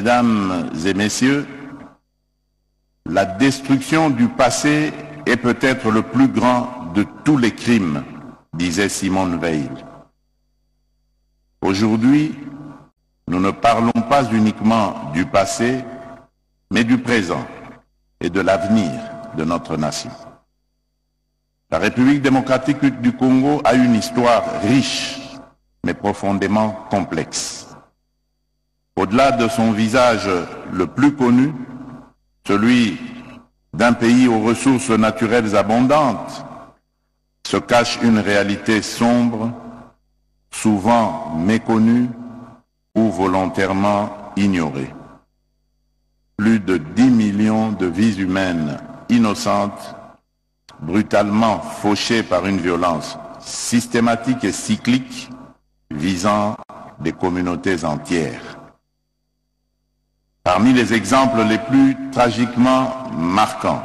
Mesdames et Messieurs, la destruction du passé est peut-être le plus grand de tous les crimes, disait Simone Veil. Aujourd'hui, nous ne parlons pas uniquement du passé, mais du présent et de l'avenir de notre nation. La République démocratique du Congo a une histoire riche, mais profondément complexe. Au-delà de son visage le plus connu, celui d'un pays aux ressources naturelles abondantes, se cache une réalité sombre, souvent méconnue ou volontairement ignorée. Plus de 10 millions de vies humaines innocentes, brutalement fauchées par une violence systématique et cyclique visant des communautés entières. Parmi les exemples les plus tragiquement marquants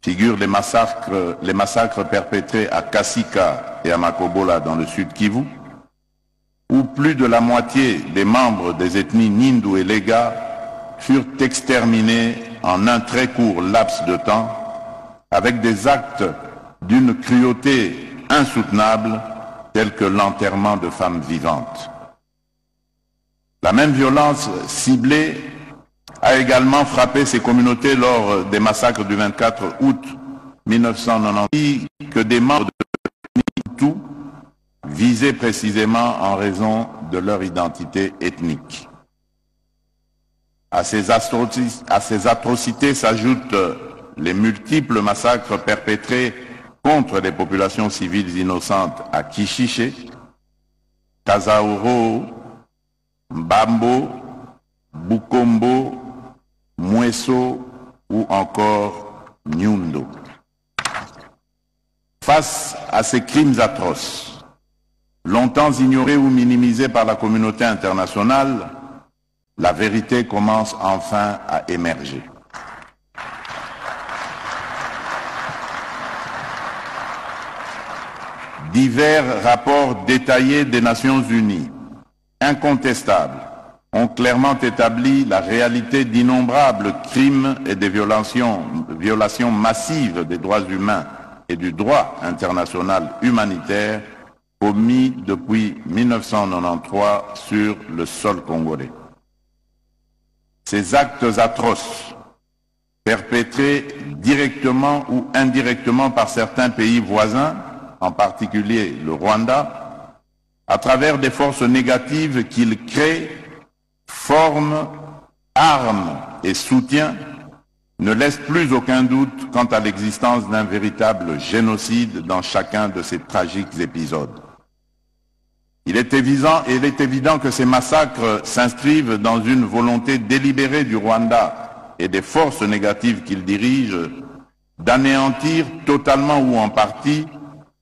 figurent les massacres perpétrés à Kasika et à Makobola dans le sud Kivu, où plus de la moitié des membres des ethnies Nindu et Lega furent exterminés en un très court laps de temps, avec des actes d'une cruauté insoutenable, tels que l'enterrement de femmes vivantes. La même violence ciblée a également frappé ces communautés lors des massacres du 24 août 1990, que des membres de Hutu visés précisément en raison de leur identité ethnique. À ces atrocités s'ajoutent les multiples massacres perpétrés contre les populations civiles innocentes à Kishiché, Kazaoro, Mbambo, Bukombo, Mweso ou encore Nyundo. Face à ces crimes atroces, longtemps ignorés ou minimisés par la communauté internationale, la vérité commence enfin à émerger. Divers rapports détaillés des Nations Unies, incontestables, ont clairement établi la réalité d'innombrables crimes et des violations massives des droits humains et du droit international humanitaire commis depuis 1993 sur le sol congolais. Ces actes atroces, perpétrés directement ou indirectement par certains pays voisins, en particulier le Rwanda, à travers des forces négatives qu'ils créent, forment, arment et soutiennent, ne laissent plus aucun doute quant à l'existence d'un véritable génocide dans chacun de ces tragiques épisodes. Il est évident que ces massacres s'inscrivent dans une volonté délibérée du Rwanda et des forces négatives qu'il dirige d'anéantir totalement ou en partie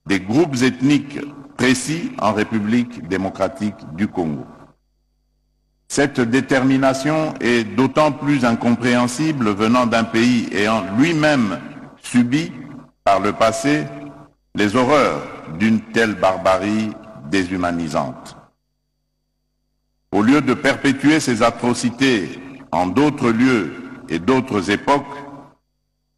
des groupes ethniques précis en République démocratique du Congo. Cette détermination est d'autant plus incompréhensible venant d'un pays ayant lui-même subi par le passé les horreurs d'une telle barbarie déshumanisante. Au lieu de perpétuer ces atrocités en d'autres lieux et d'autres époques,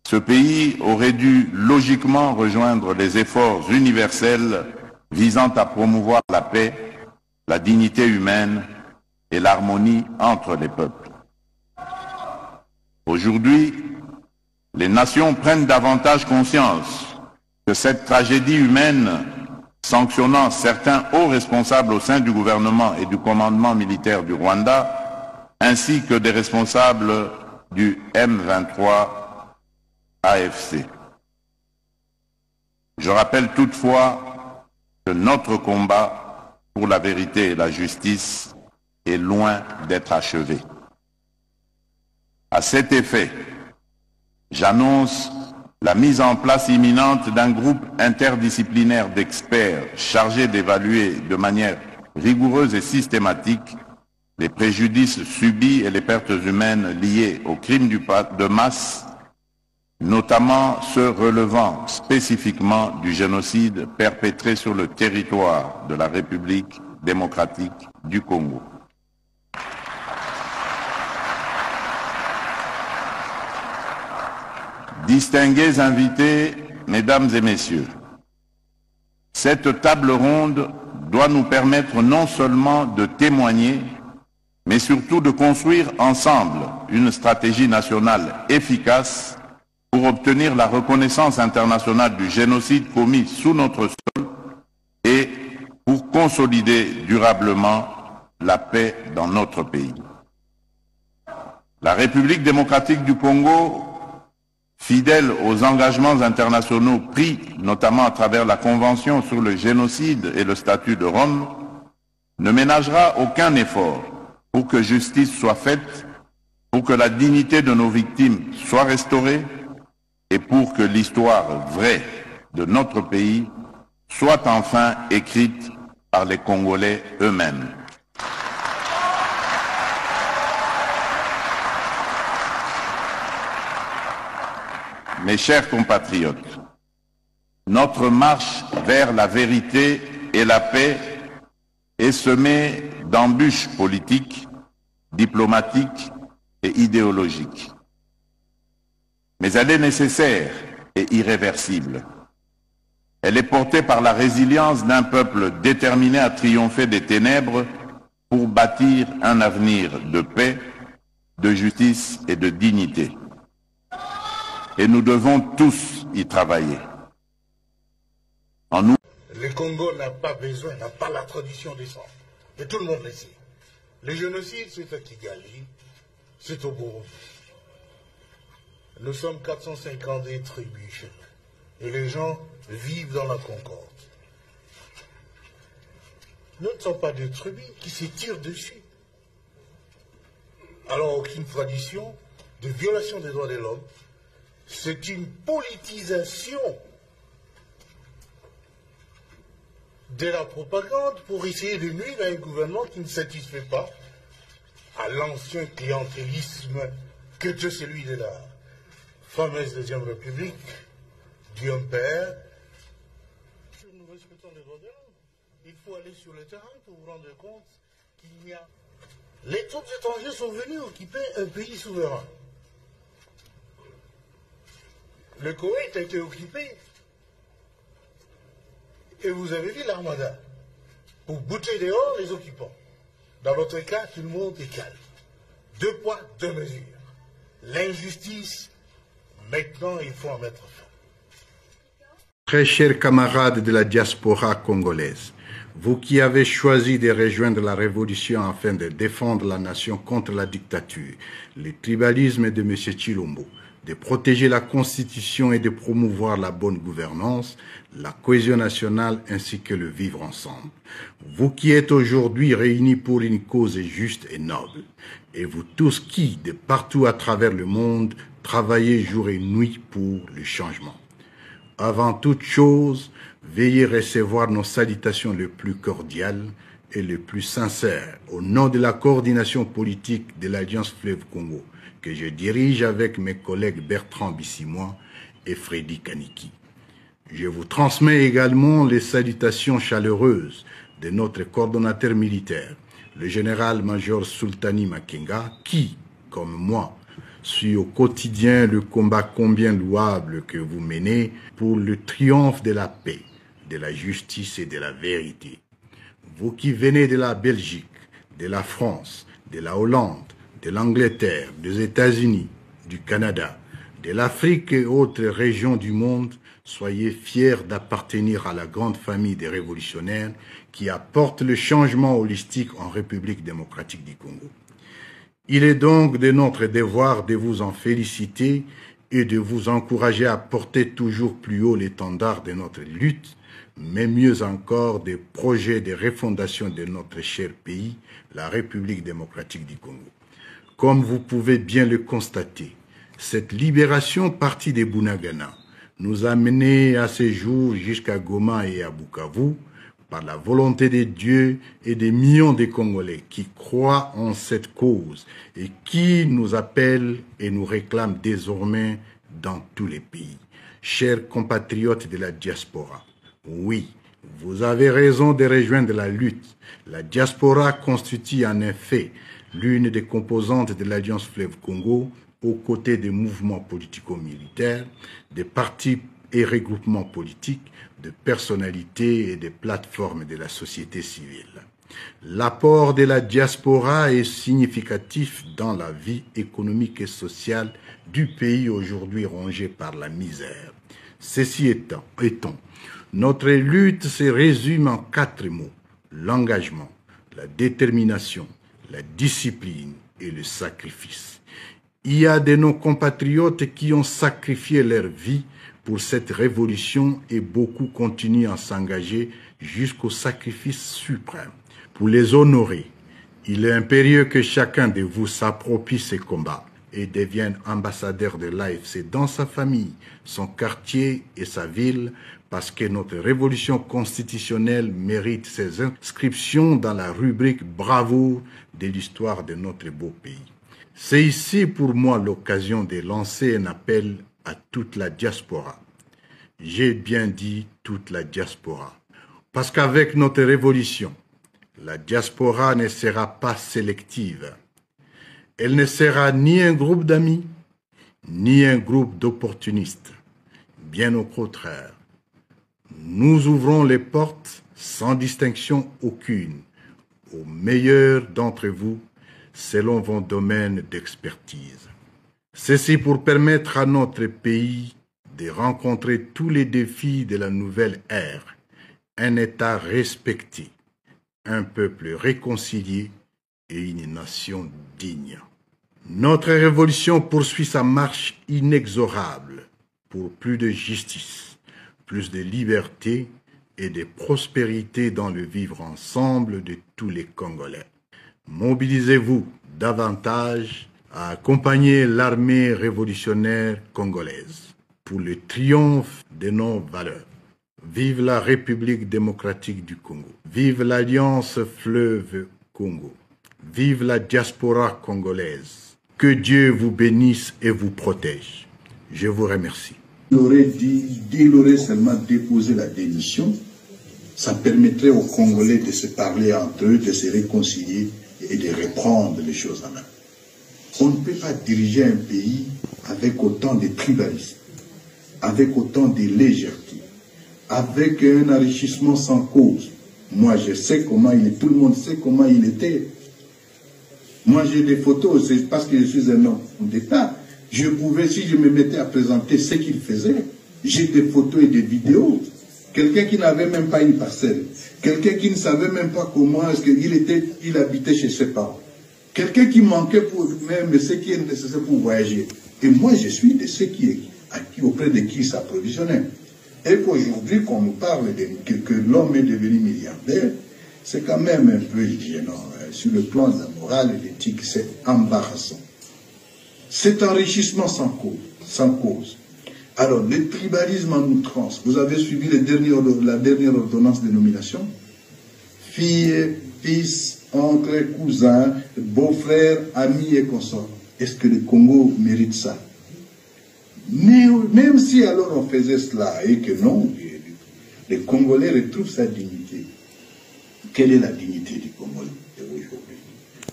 ce pays aurait dû logiquement rejoindre les efforts universels visant à promouvoir la paix, la dignité humaine et l'harmonie entre les peuples. Aujourd'hui, les nations prennent davantage conscience que cette tragédie humaine, sanctionnant certains hauts responsables au sein du gouvernement et du commandement militaire du Rwanda, ainsi que des responsables du M23 AFC. Je rappelle toutefois que notre combat pour la vérité et la justice est loin d'être achevé. À cet effet, j'annonce la mise en place imminente d'un groupe interdisciplinaire d'experts chargé d'évaluer de manière rigoureuse et systématique les préjudices subis et les pertes humaines liées aux crimes de masse, notamment ceux relevant spécifiquement du génocide perpétré sur le territoire de la République démocratique du Congo. Distingués invités, mesdames et messieurs, cette table ronde doit nous permettre non seulement de témoigner, mais surtout de construire ensemble une stratégie nationale efficace pour obtenir la reconnaissance internationale du génocide commis sous notre sol et pour consolider durablement la paix dans notre pays. La République démocratique du Congo, fidèle aux engagements internationaux pris, notamment à travers la Convention sur le génocide et le statut de Rome, ne ménagera aucun effort pour que justice soit faite, pour que la dignité de nos victimes soit restaurée et pour que l'histoire vraie de notre pays soit enfin écrite par les Congolais eux-mêmes. Mes chers compatriotes, notre marche vers la vérité et la paix est semée d'embûches politiques, diplomatiques et idéologiques. Mais elle est nécessaire et irréversible. Elle est portée par la résilience d'un peuple déterminé à triompher des ténèbres pour bâtir un avenir de paix, de justice et de dignité. Et nous devons tous y travailler. En nous... Le Congo n'a pas besoin, n'a pas la tradition des sangs. Et tout le monde le sait. Le génocide, c'est à Kigali, c'est au Burundi. Nous sommes 450 tribus et les gens vivent dans la concorde. Nous ne sommes pas des tribus qui se tirent dessus. Alors aucune tradition de violation des droits de l'homme, c'est une politisation de la propagande pour essayer de nuire à un gouvernement qui ne satisfait pas à l'ancien clientélisme que était celui de la fameuse Deuxième République, Dieu père. Nous respectons les droits de l'homme. Il faut aller sur le terrain pour vous rendre compte qu'il y a... Les troupes étrangères sont venues occuper un pays souverain. Le Koweït a été occupé. Et vous avez vu l'armada pour bouter dehors les occupants. Dans votre cas, tout le monde est calme. 2 poids, 2 mesures. L'injustice, maintenant, il faut en mettre fin. Très chers camarades de la diaspora congolaise, vous qui avez choisi de rejoindre la révolution afin de défendre la nation contre la dictature, le tribalisme de M. Tshilombo, de protéger la Constitution et de promouvoir la bonne gouvernance, la cohésion nationale ainsi que le vivre ensemble. Vous qui êtes aujourd'hui réunis pour une cause juste et noble, et vous tous qui, de partout à travers le monde, travaillez jour et nuit pour le changement. Avant toute chose, veuillez recevoir nos salutations les plus cordiales et les plus sincères au nom de la coordination politique de l'Alliance Fleuve Congo, que je dirige avec mes collègues Bertrand Bissimois et Freddy Kaniki. Je vous transmets également les salutations chaleureuses de notre coordonnateur militaire, le général-major Sultani Makenga, qui, comme moi, suit au quotidien le combat combien louable que vous menez pour le triomphe de la paix, de la justice et de la vérité. Vous qui venez de la Belgique, de la France, de la Hollande, de l'Angleterre, des États-Unis, du Canada, de l'Afrique et autres régions du monde, soyez fiers d'appartenir à la grande famille des révolutionnaires qui apportent le changement holistique en République démocratique du Congo. Il est donc de notre devoir de vous en féliciter et de vous encourager à porter toujours plus haut l'étendard de notre lutte, mais mieux encore des projets de refondation de notre cher pays, la République démocratique du Congo. Comme vous pouvez bien le constater, cette libération partie de Bunagana nous a menés à ce jour jusqu'à Goma et à Bukavu par la volonté de Dieu et des millions de Congolais qui croient en cette cause et qui nous appellent et nous réclament désormais dans tous les pays. Chers compatriotes de la diaspora, oui, vous avez raison de rejoindre la lutte. La diaspora constitue en effet l'une des composantes de l'Alliance Fleuve Congo aux côtés des mouvements politico-militaires, des partis et regroupements politiques, de personnalités et des plateformes de la société civile. L'apport de la diaspora est significatif dans la vie économique et sociale du pays aujourd'hui rongé par la misère. Ceci étant, notre lutte se résume en 4 mots: l'engagement, la détermination, la discipline et le sacrifice. Il y a de nos compatriotes qui ont sacrifié leur vie pour cette révolution et beaucoup continuent à s'engager jusqu'au sacrifice suprême. Pour les honorer, il est impérieux que chacun de vous s'approprie ces combats et devienne ambassadeur de l'AFC dans sa famille, son quartier et sa ville, parce que notre révolution constitutionnelle mérite ses inscriptions dans la rubrique bravoure de l'histoire de notre beau pays. C'est ici pour moi l'occasion de lancer un appel à toute la diaspora. J'ai bien dit toute la diaspora, parce qu'avec notre révolution, la diaspora ne sera pas sélective. Elle ne sera ni un groupe d'amis, ni un groupe d'opportunistes. Bien au contraire, nous ouvrons les portes sans distinction aucune aux meilleurs d'entre vous selon vos domaines d'expertise. Ceci pour permettre à notre pays de rencontrer tous les défis de la nouvelle ère, un État respecté, un peuple réconcilié et une nation digne. Notre révolution poursuit sa marche inexorable pour plus de justice, plus de liberté et de prospérité dans le vivre ensemble de tous les Congolais. Mobilisez-vous davantage à accompagner l'armée révolutionnaire congolaise pour le triomphe de nos valeurs. Vive la République démocratique du Congo. Vive l'Alliance Fleuve Congo. Vive la diaspora congolaise. Que Dieu vous bénisse et vous protège. Je vous remercie. Il aurait seulement déposé la démission. Ça permettrait aux Congolais de se parler entre eux, de se réconcilier et de reprendre les choses en main. On ne peut pas diriger un pays avec autant de tribalisme, avec autant de légèreté, avec un enrichissement sans cause. Moi, je sais comment il est, tout le monde sait comment il était. Moi, j'ai des photos, c'est parce que je suis un homme d'État. Je pouvais, si je me mettais à présenter ce qu'il faisait, j'ai des photos et des vidéos. Quelqu'un qui n'avait même pas une parcelle, quelqu'un qui ne savait même pas comment est-ce qu'il habitait chez ses parents, quelqu'un qui manquait pour même ce qui est nécessaire pour voyager. Et moi, je suis de ceux auprès de qui s'approvisionnait. Et qu'aujourd'hui, qu'on nous parle que l'homme est devenu milliardaire, c'est quand même un peu gênant. Sur le plan de la morale et l'éthique, c'est embarrassant. C'est enrichissement sans cause. Alors, le tribalisme en outrance, vous avez suivi la dernière ordonnance de nomination. Filles, fils, oncles, cousins, beaux-frères, amis et consorts. Est-ce que le Congo mérite ça? Mais même si alors on faisait cela et que non, les Congolais retrouvent sa dignité. Quelle est la dignité du Congolais aujourd'hui?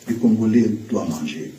Le Congolais doit manger.